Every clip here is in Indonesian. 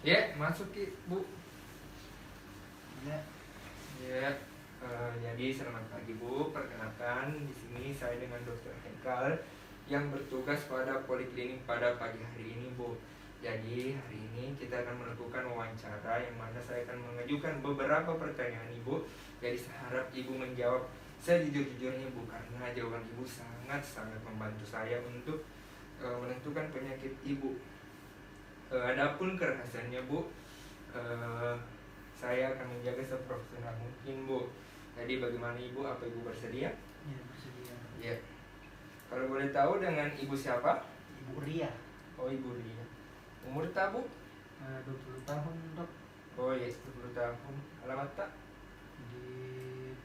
Ya, masuk Ki, Bu. Ya. Ya, jadi selamat pagi Bu. Perkenalkan, di sini saya dengan Dokter Hekal yang bertugas pada poliklinik pada pagi hari ini, Bu. Jadi hari ini kita akan melakukan wawancara yang mana saya akan mengajukan beberapa pertanyaan Ibu. Jadi saya harap Ibu menjawab sejujur-jujurnya, Bu, karena jawaban Ibu sangat-sangat membantu saya untuk menentukan penyakit Ibu. Adapun kerahasiaannya, Bu, saya akan menjaga seprofesional mungkin, Bu. Jadi bagaimana Ibu? Apa Ibu bersedia? Ya, bersedia. Ya. Kalau boleh tahu dengan Ibu siapa? Ibu Ria. Oh, Ibu Ria. Umur tak, Bu? 20 tahun, Dok. Oh ya, 10 tahun. Alamat tak? Di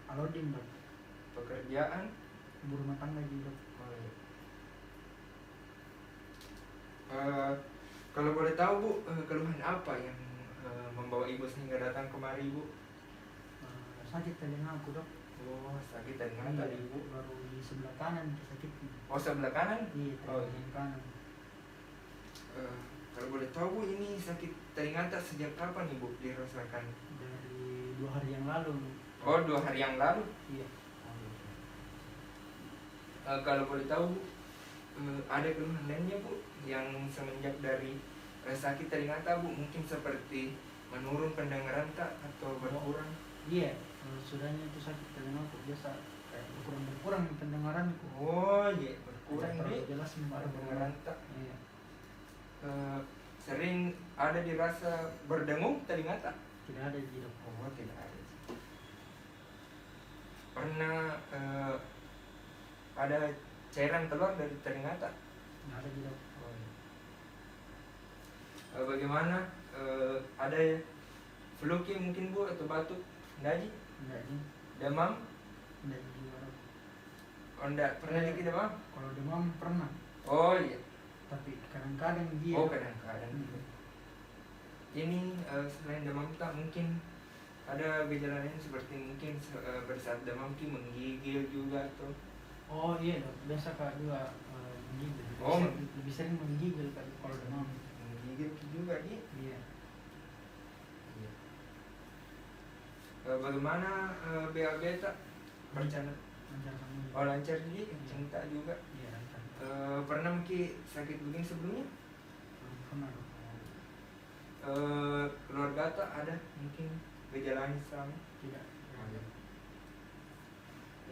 Alodin, Dok. Pekerjaan? Ibu rumah tangga juga, Dok. Oh ya. Kalau boleh tahu, Bu, keluhan apa yang membawa Ibu sehingga datang kemari, Bu? Sakit telinga aku, Dok. Oh, sakit telinga tadi, Bu. Baru di sebelah kanan sakitnya. Oh, sebelah kanan? Iya, Oh, telinga yang kanan. Kalau boleh tahu, Bu, ini sakit telinga tak sejak kapan Ibu dirasakan? Dari 2 hari yang lalu. Oh, 2 hari yang lalu? Iya. Kalau boleh tahu, ada keluhan lainnya, Bu, yang semenjak dari sakit telinga tak, Bu? Mungkin seperti menurun pendengaran tak atau berkurang? Iya, sudahnya itu sakit telinga aku biasa kayak berkurang pendengaranku. Oh iya, berkurang Tidak terlalu nih jelas pendengaran tak. Iya. Sering ada dirasa berdengung telinga tak? Tidak ada di, Dok. Oh, tidak ada. Pernah ada cairan keluar dari telinga tak? Tidak ada di, Dok. Oh, iya. Bagaimana? Ada flu Ki mungkin, Bu, atau batuk? Enggak, Ji? Tidak di. Demam? Tidak di juga, Dok. Oh, enggak. Pernah Ki demam? Kalau demam pernah, Oh iya. tapi kadang-kadang dia. Oh, kadang-kadang. Ini selain demam tak mungkin ada gejala lain seperti mungkin pada saat demam Ki menggigil juga atau? Oh iya, Dok. Biasa Kak juga menggigil. Oh. Lebih sering menggigil Kak kalau demam. Menggigil juga Ki. Iya. Bagaimana BAB tak? Bercanda? Lancar kamu. Oh, lancar Ji, cinta juga. Iya, lancar. Pernah Ki sakit begini sebelumnya? Belum pernah, Dok. Keluarga tak ada mungkin gejalanya sama? Tidak. Ada.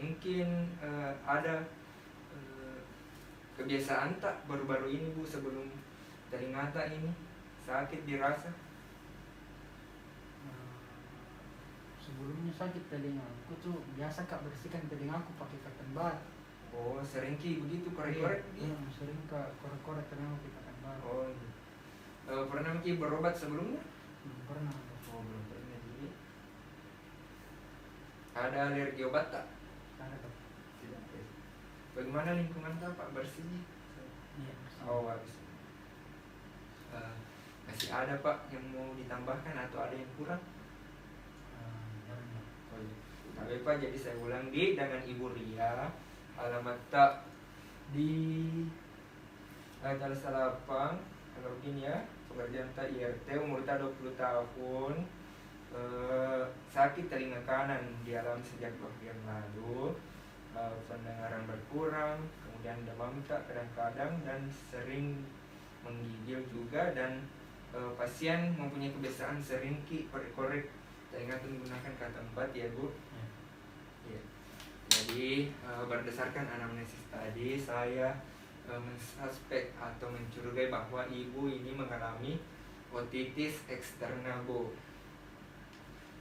Mungkin ada kebiasaan tak baru-baru ini, Bu, sebelum telinga tak ini sakit dirasa? Sebelumnya sakit telinga. Aku tuh biasa Kak bersihkan telingaku pakai cotton bud. Oh, sering Ki begitu korek-korek? Iya, sering Kak korek-korek telinga pakai cotton bud. Oh iya. Pernah Ki berobat sebelumnya? Belum pernah, Dok. Oh, belum pernah. Jadi ada alergi obat tak? Ada, Dok. Tidak. Bagaimana lingkungan tak, Pak? Bersih? Iya, bersih. Oh, habis. Masih ada, Pak, yang mau ditambahkan atau ada yang kurang? Jarang, Dok. Oh iya. Tapi Pak, jadi saya ulang di dengan Ibu Ria, alamat tak di Talas Salapang, Alodin ya, pekerjaan tak IRT, umur tak 20 tahun, sakit telinga kanan dialami sejak 2 hari yang lalu, pendengaran berkurang, kemudian demam tak kadang-kadang dan sering menggigil juga, dan pasien mempunyai kebiasaan sering Ki korek-korek telinga menggunakan kata 4 ya, Bu. Ya. Jadi berdasarkan anamnesis tadi saya mensuspek atau mencurigai bahwa ibu ini mengalami otitis eksternal, Bu.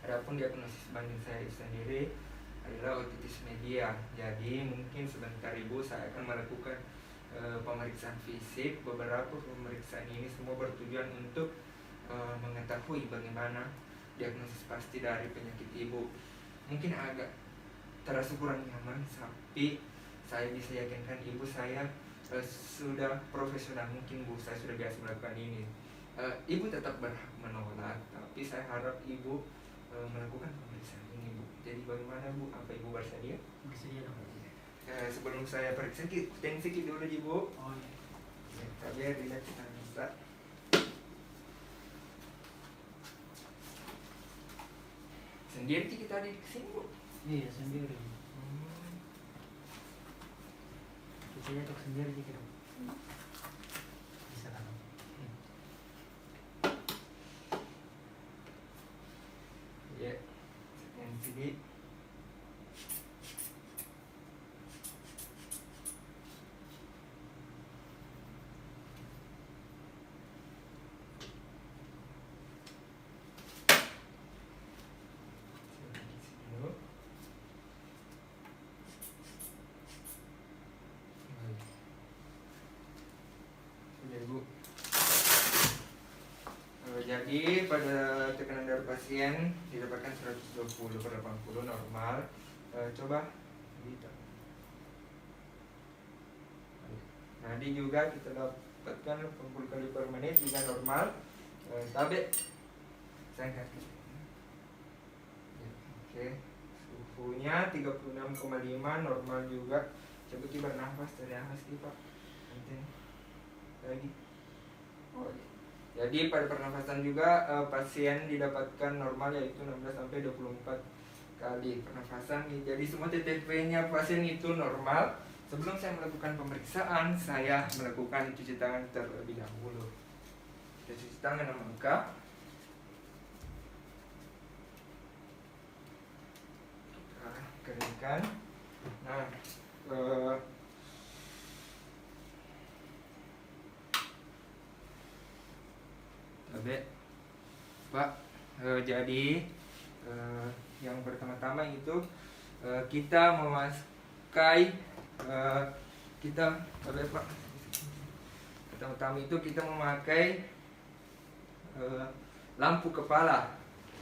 Adapun diagnosis banding saya sendiri adalah otitis media. Jadi mungkin sebentar Ibu saya akan melakukan pemeriksaan fisik. Beberapa pemeriksaan ini semua bertujuan untuk mengetahui bagaimana diagnosis pasti dari penyakit Ibu. Mungkin agak terasa kurang nyaman, tapi saya bisa yakinkan Ibu saya sudah profesional mungkin, Bu. Saya sudah biasa melakukan ini. Ibu tetap berhak menolak, tapi saya harap Ibu melakukan pemeriksaan ini, Bu. Jadi bagaimana, Bu? Apa Ibu bersedia? Bersedia, Dok. Sebelum saya periksa, tensi dulu, Ibu. Oh iya. Biar relax kita bisa. Sendiri kita di sini, Bu? Iya, sendiri. Kita jatuh sendiri gitu. Bisa kan? Ya, yang sini. Jadi pada tekanan darah pasien didapatkan 120/80 normal. Coba gitu. Nadi juga kita dapatkan 60 kali per menit juga normal. Tapi saya angkat. Oke, suhunya 36,5 normal juga. Coba kita bernafas, tarik nafas kita. Penting. Lagi. Oh, iya. Jadi pada pernafasan juga pasien didapatkan normal yaitu 16-24 kali pernafasan. Jadi semua TTP-nya pasien itu normal. Sebelum saya melakukan pemeriksaan, saya melakukan cuci tangan terlebih dahulu. Kita cuci tangan dengan muka. Kita keringkan. Nah, Pak, jadi yang pertama-tama itu kita memakai pertama-tama itu kita memakai lampu kepala.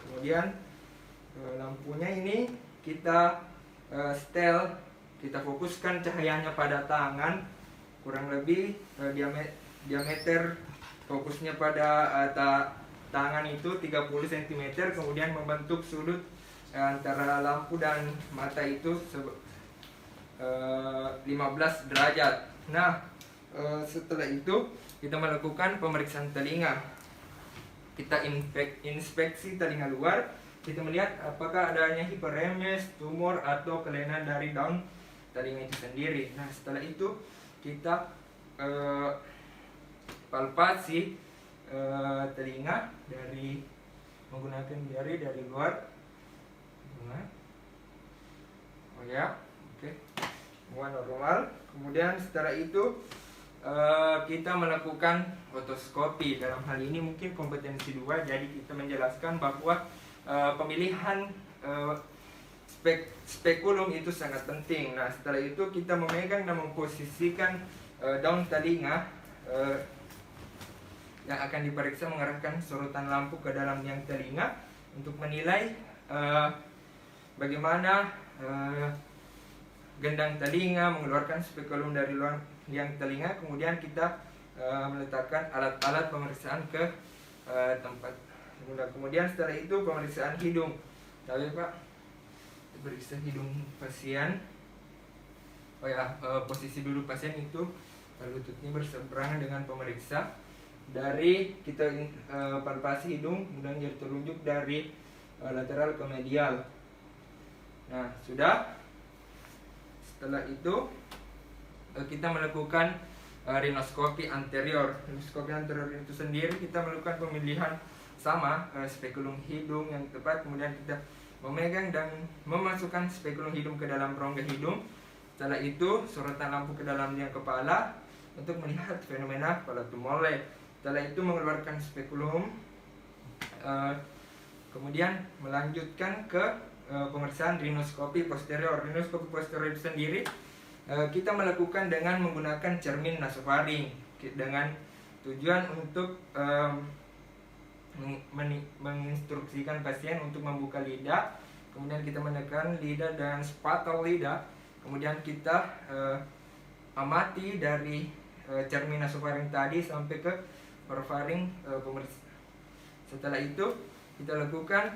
Kemudian lampunya ini kita setel, kita fokuskan cahayanya pada tangan, kurang lebih diameter fokusnya pada tangan itu 30 cm, kemudian membentuk sudut antara lampu dan mata itu 15 derajat. Nah, setelah itu kita melakukan pemeriksaan telinga. Kita inspeksi telinga luar, kita melihat apakah adanya hiperemes, tumor atau kelainan dari daun telinga itu sendiri. Nah, setelah itu kita palpasi telinga dari menggunakan jari dari luar. Oh ya, oke, semua normal. Kemudian setelah itu kita melakukan otoskopi. Dalam hal ini mungkin kompetensi 2, jadi kita menjelaskan bahwa pemilihan spekulum itu sangat penting. Nah, setelah itu kita memegang dan memposisikan daun telinga yang akan diperiksa, mengarahkan sorotan lampu ke dalam liang telinga untuk menilai bagaimana gendang telinga mengeluarkan spekulum dari luar liang telinga. Kemudian kita meletakkan alat-alat pemeriksaan ke tempat. Kemudian setelah itu pemeriksaan hidung. Tapi Pak, periksa hidung pasien. Oh ya, posisi duduk pasien itu lututnya berseberangan dengan pemeriksa. Dari kita palpasi hidung, kemudian jari telunjuk dari lateral ke medial. Nah, sudah. Setelah itu kita melakukan rinoskopi anterior. Rinoskopi anterior itu sendiri kita melakukan pemilihan sama spekulum hidung yang tepat. Kemudian kita memegang dan memasukkan spekulum hidung ke dalam rongga hidung. Setelah itu sorotan lampu ke dalam liang kepala untuk melihat fenomena palatum mole. Setelah itu mengeluarkan spekulum, kemudian melanjutkan ke pemeriksaan rinoskopi posterior. Rinoskopi posterior itu sendiri kita melakukan dengan menggunakan cermin nasofaring dengan tujuan untuk menginstruksikan pasien untuk membuka lidah. Kemudian kita menekan lidah dan spatel lidah. Kemudian kita amati dari cermin nasofaring tadi sampai ke orofaring pemeriksaan. Setelah itu kita lakukan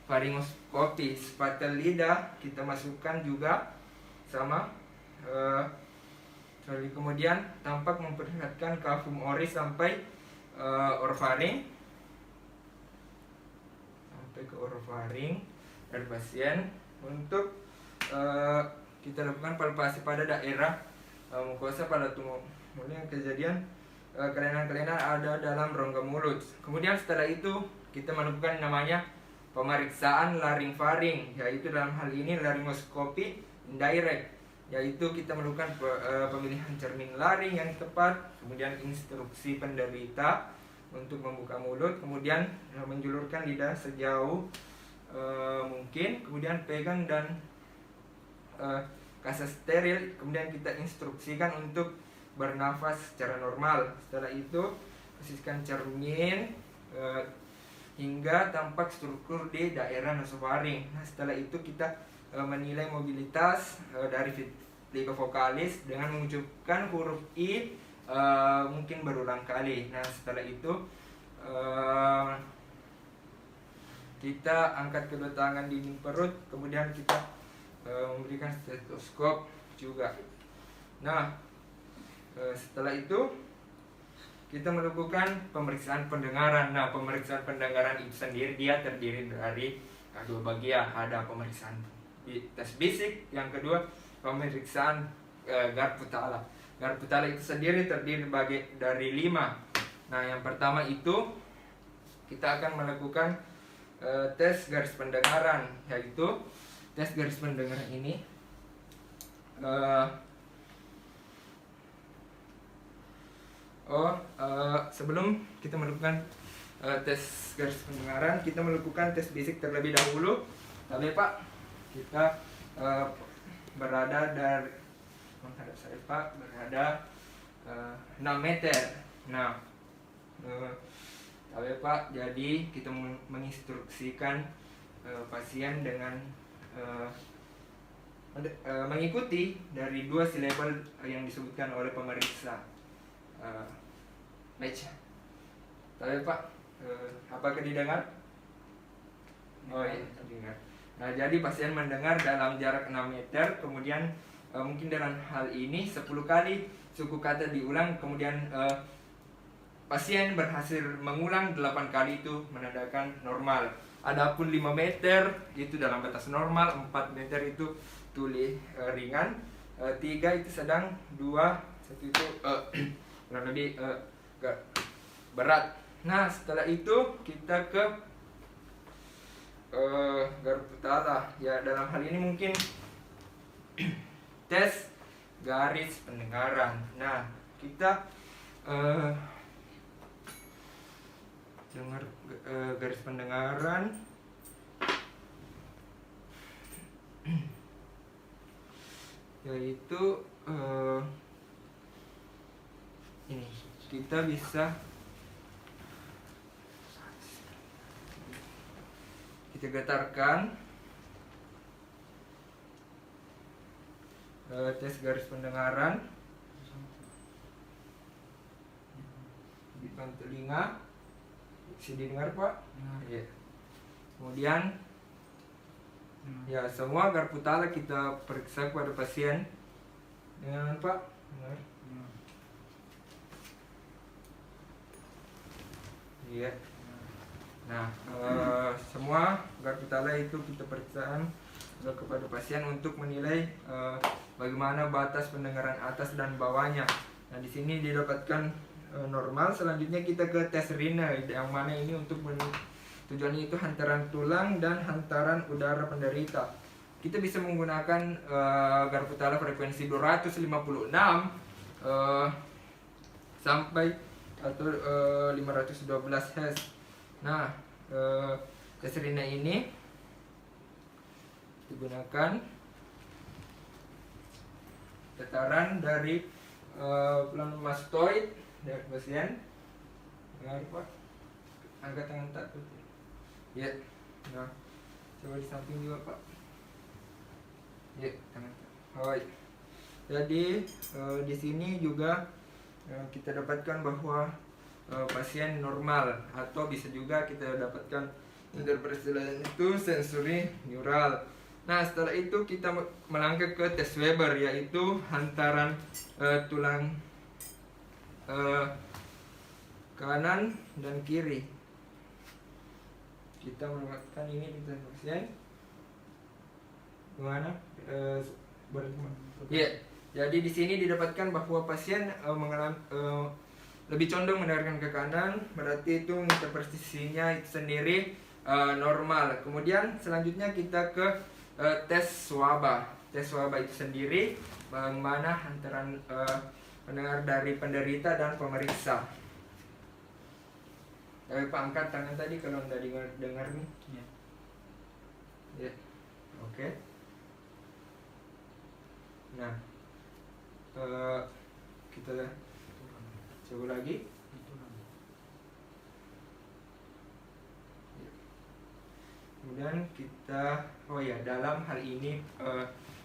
faringoskopi. Spatel lidah kita masukkan juga sama. Kemudian tampak memperlihatkan kavum oris sampai orofaring, sampai ke orofaring. dari pasien untuk kita lakukan palpasi pada daerah mukosa pada tumor mulut yang kejadian kelainan-kelainan ada dalam rongga mulut. Kemudian setelah itu kita melakukan namanya pemeriksaan laring-faring, yaitu dalam hal ini laringoskopi indirect, yaitu kita melakukan pemilihan cermin laring yang tepat, kemudian instruksi penderita untuk membuka mulut, kemudian menjulurkan lidah sejauh mungkin, kemudian pegang dan kasih steril, kemudian kita instruksikan untuk bernafas secara normal. Setelah itu posisikan cermin hingga tampak struktur di daerah nasofaring. Nah, setelah itu kita menilai mobilitas dari vertigo vokalis dengan mengucapkan huruf I mungkin berulang kali. Nah, setelah itu kita angkat kedua tangan di dinding perut, kemudian kita memberikan stetoskop juga. Nah, setelah itu kita melakukan pemeriksaan pendengaran. Nah, pemeriksaan pendengaran itu sendiri dia terdiri dari dua bagian. Ada pemeriksaan tes bisik, yang kedua pemeriksaan garputala. Garputala itu sendiri terdiri dari 5. Nah, yang pertama itu kita akan melakukan tes garis pendengaran, yaitu tes garis pendengaran ini sebelum kita melakukan tes garis pendengaran, kita melakukan tes bisik terlebih dahulu. Tapi Pak, kita berada dari menghadap saya Pak, berada 6 meter. Nah, tapi Pak, jadi kita menginstruksikan pasien dengan mengikuti dari 2 silabel yang disebutkan oleh pemeriksa. Baca. Tapi Pak, apakah didengar? Oh iya, dengar. Nah, jadi pasien mendengar dalam jarak 6 meter, kemudian mungkin dalam hal ini 10 kali suku kata diulang, kemudian pasien berhasil mengulang 8 kali, itu menandakan normal. Adapun 5 meter itu dalam batas normal, 4 meter itu tuli ringan, 3 itu sedang, 2, 1 itu kurang lebih berat. Nah, setelah itu kita ke garputala. Ya, dalam hal ini mungkin tes garis pendengaran. Nah, kita dengar garis pendengaran. Yaitu ini kita bisa kita getarkan tes garis pendengaran di depan telinga. Bisa didengar Pak? Ya. Kemudian ya, semua garputala kita periksa kepada pasien dengan Pak. Dengar. Iya. Nah, semua garputala itu kita periksaan kepada pasien untuk menilai bagaimana batas pendengaran atas dan bawahnya. Nah, di sini didapatkan normal. Selanjutnya kita ke tes rina, yang mana ini untuk tujuannya itu hantaran tulang dan hantaran udara penderita. Kita bisa menggunakan garputala frekuensi 256 sampai atau 512 Hz. Nah, tes rina ini digunakan getaran dari planomastoid dari pasien. Dengar Pak, angkat tangan tak tutup. Ya, nah, coba di samping juga Pak. Ya, tangan tak. Oh, jadi di sini juga kita dapatkan bahwa pasien normal, atau bisa juga kita dapatkan interpretasi lain itu sensori neural. Nah, setelah itu kita melangkah ke tes Weber, yaitu hantaran tulang kanan dan kiri. Kita melakukan ini di pasien. gimana? Ya, jadi di sini didapatkan bahwa pasien mengalami lebih condong mendengarkan ke kanan, berarti itu interpretasinya itu sendiri normal. Kemudian selanjutnya kita ke tes swaba. Tes swaba itu sendiri bagaimana antara pendengar dari penderita dan pemeriksa. Pak angkat tangan tadi kalau nggak dengar nih. Ya. Ya, oke. Nah, kita coba lagi. Kemudian kita, oh ya, dalam hal ini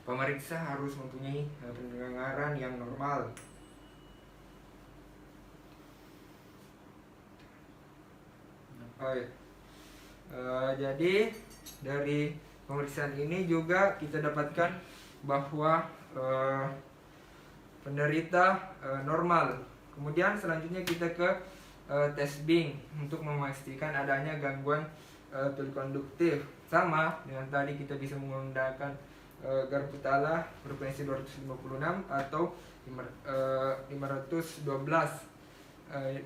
pemeriksa harus mempunyai pendengaran yang normal. Oh ya. Jadi dari pemeriksaan ini juga kita dapatkan bahwa penderita normal. Kemudian selanjutnya kita ke tes Bing untuk memastikan adanya gangguan tuli konduktif. Sama dengan tadi kita bisa menggunakan garpu tala frekuensi 256 atau 512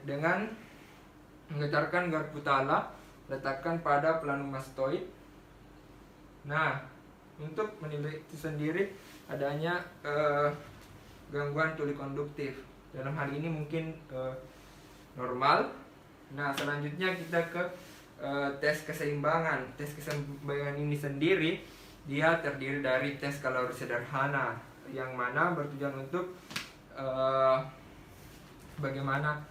dengan menggetarkan garpu tala, letakkan pada planomastoid. Nah, untuk menilai itu sendiri adanya gangguan tuli konduktif. Dalam hal ini mungkin normal. Nah, selanjutnya kita ke tes keseimbangan. Tes keseimbangan ini sendiri dia terdiri dari tes kalori sederhana yang mana bertujuan untuk bagaimana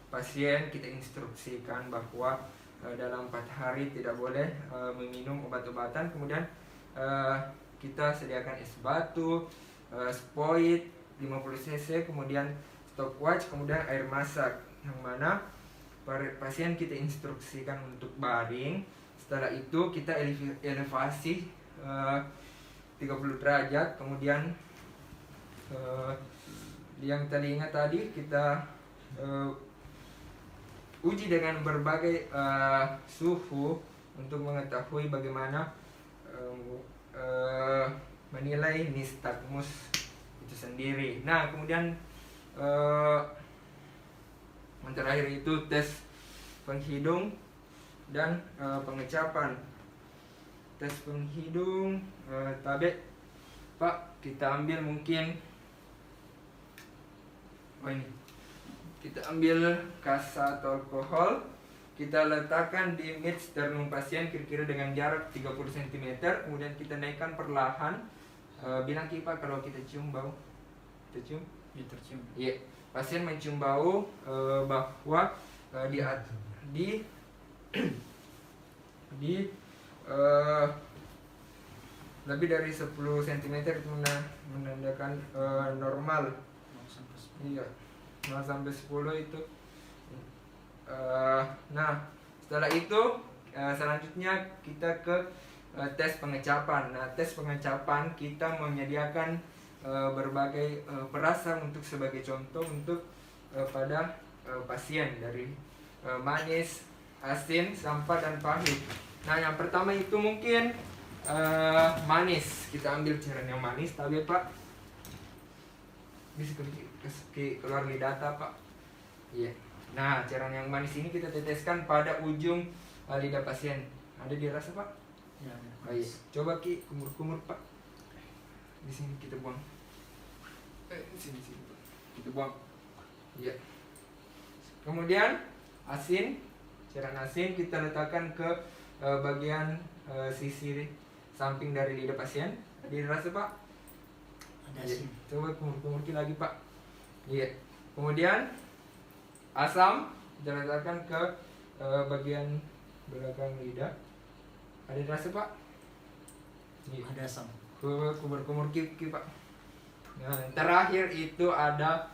pasien kita instruksikan bahwa dalam 4 hari tidak boleh meminum obat-obatan. Kemudian kita sediakan es batu, spoid 50 cc, kemudian stopwatch, kemudian air masak, yang mana pasien kita instruksikan untuk baring. Setelah itu kita elevasi 30 derajat, kemudian yang tadi kita uji dengan berbagai suhu untuk mengetahui bagaimana menilai nistagmus itu sendiri. Nah, kemudian yang terakhir itu tes penghidung dan pengecapan. Tes penghidung, tabe Pak, kita ambil mungkin ini. Kita ambil kasa atau alkohol, kita letakkan di mid sternum pasien kira-kira dengan jarak 30 cm, kemudian kita naikkan perlahan. Bilang Pak kalau kita cium bau. Kita cium? Ya, tercium. Iya. Pasien mencium bau bahwa di lebih dari 10 cm itu menandakan normal. Iya. 0 sampai 10 itu. Nah, setelah itu selanjutnya kita ke tes pengecapan. Nah, tes pengecapan kita menyediakan berbagai perasan untuk sebagai contoh untuk pada pasien dari manis, asin, sampah dan pahit. Nah, yang pertama itu mungkin manis. Kita ambil cairan yang manis, tahu ya Pak? Bisa keluar di data Pak. Iya. Nah, cairan yang manis ini kita teteskan pada ujung lidah pasien. Ada dirasa Pak? Ya, Oh, iya. Coba kumur-kumur Pak. Di sini kita buang. Di sini Pak. Kita buang. Iya. Kemudian asin, cairan asin kita letakkan ke bagian sisi samping dari lidah pasien. Ada dirasa Pak? Ada Iya. asin. Coba kumur-kumur lagi Pak. Iya. Kemudian asam kita letakkan ke bagian belakang lidah. Ada rasa Pak? Iya. Ada asam. Kumur-kumur Pak. Nah, yang terakhir itu ada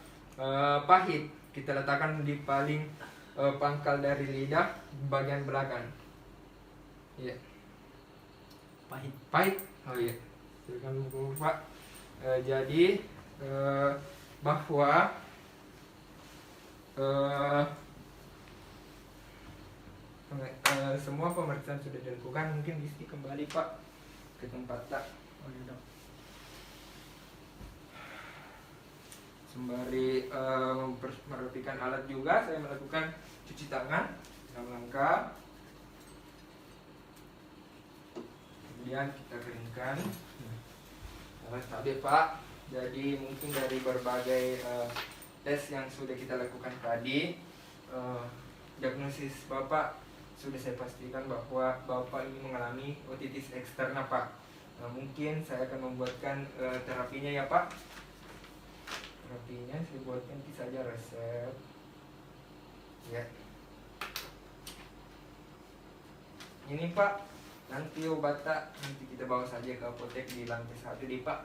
pahit. Kita letakkan di paling pangkal dari lidah bagian belakang. Iya. Pahit. Pahit. Oh iya. Silakan kumur Pak. Jadi bahwa semua pemeriksaan sudah dilakukan. Mungkin di sini kembali Pak. ke tempat tak. Oh iya dok. Sembari merapikan alat juga, saya melakukan cuci tangan dalam langkah. Kemudian kita keringkan. Tadi Pak, jadi mungkin dari berbagai tes yang sudah kita lakukan tadi, diagnosis Bapak sudah saya pastikan bahwa Bapak ini mengalami otitis eksterna Pak. Mungkin saya akan membuatkan terapinya ya Pak. Terapinya saya buatkan saja resep. Ya. Ini Pak, nanti obatnya nanti kita bawa saja ke apotek di lantai 1 di Pak.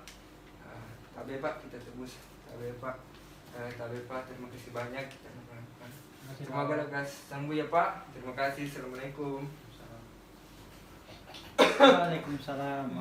Tabe Pak, kita tebus. Tabe Pak. Tabe Pak, terima kasih banyak kita melakukan. Semoga lekas sembuh ya Pak. Terima kasih. Assalamualaikum. Waalaikumsalam.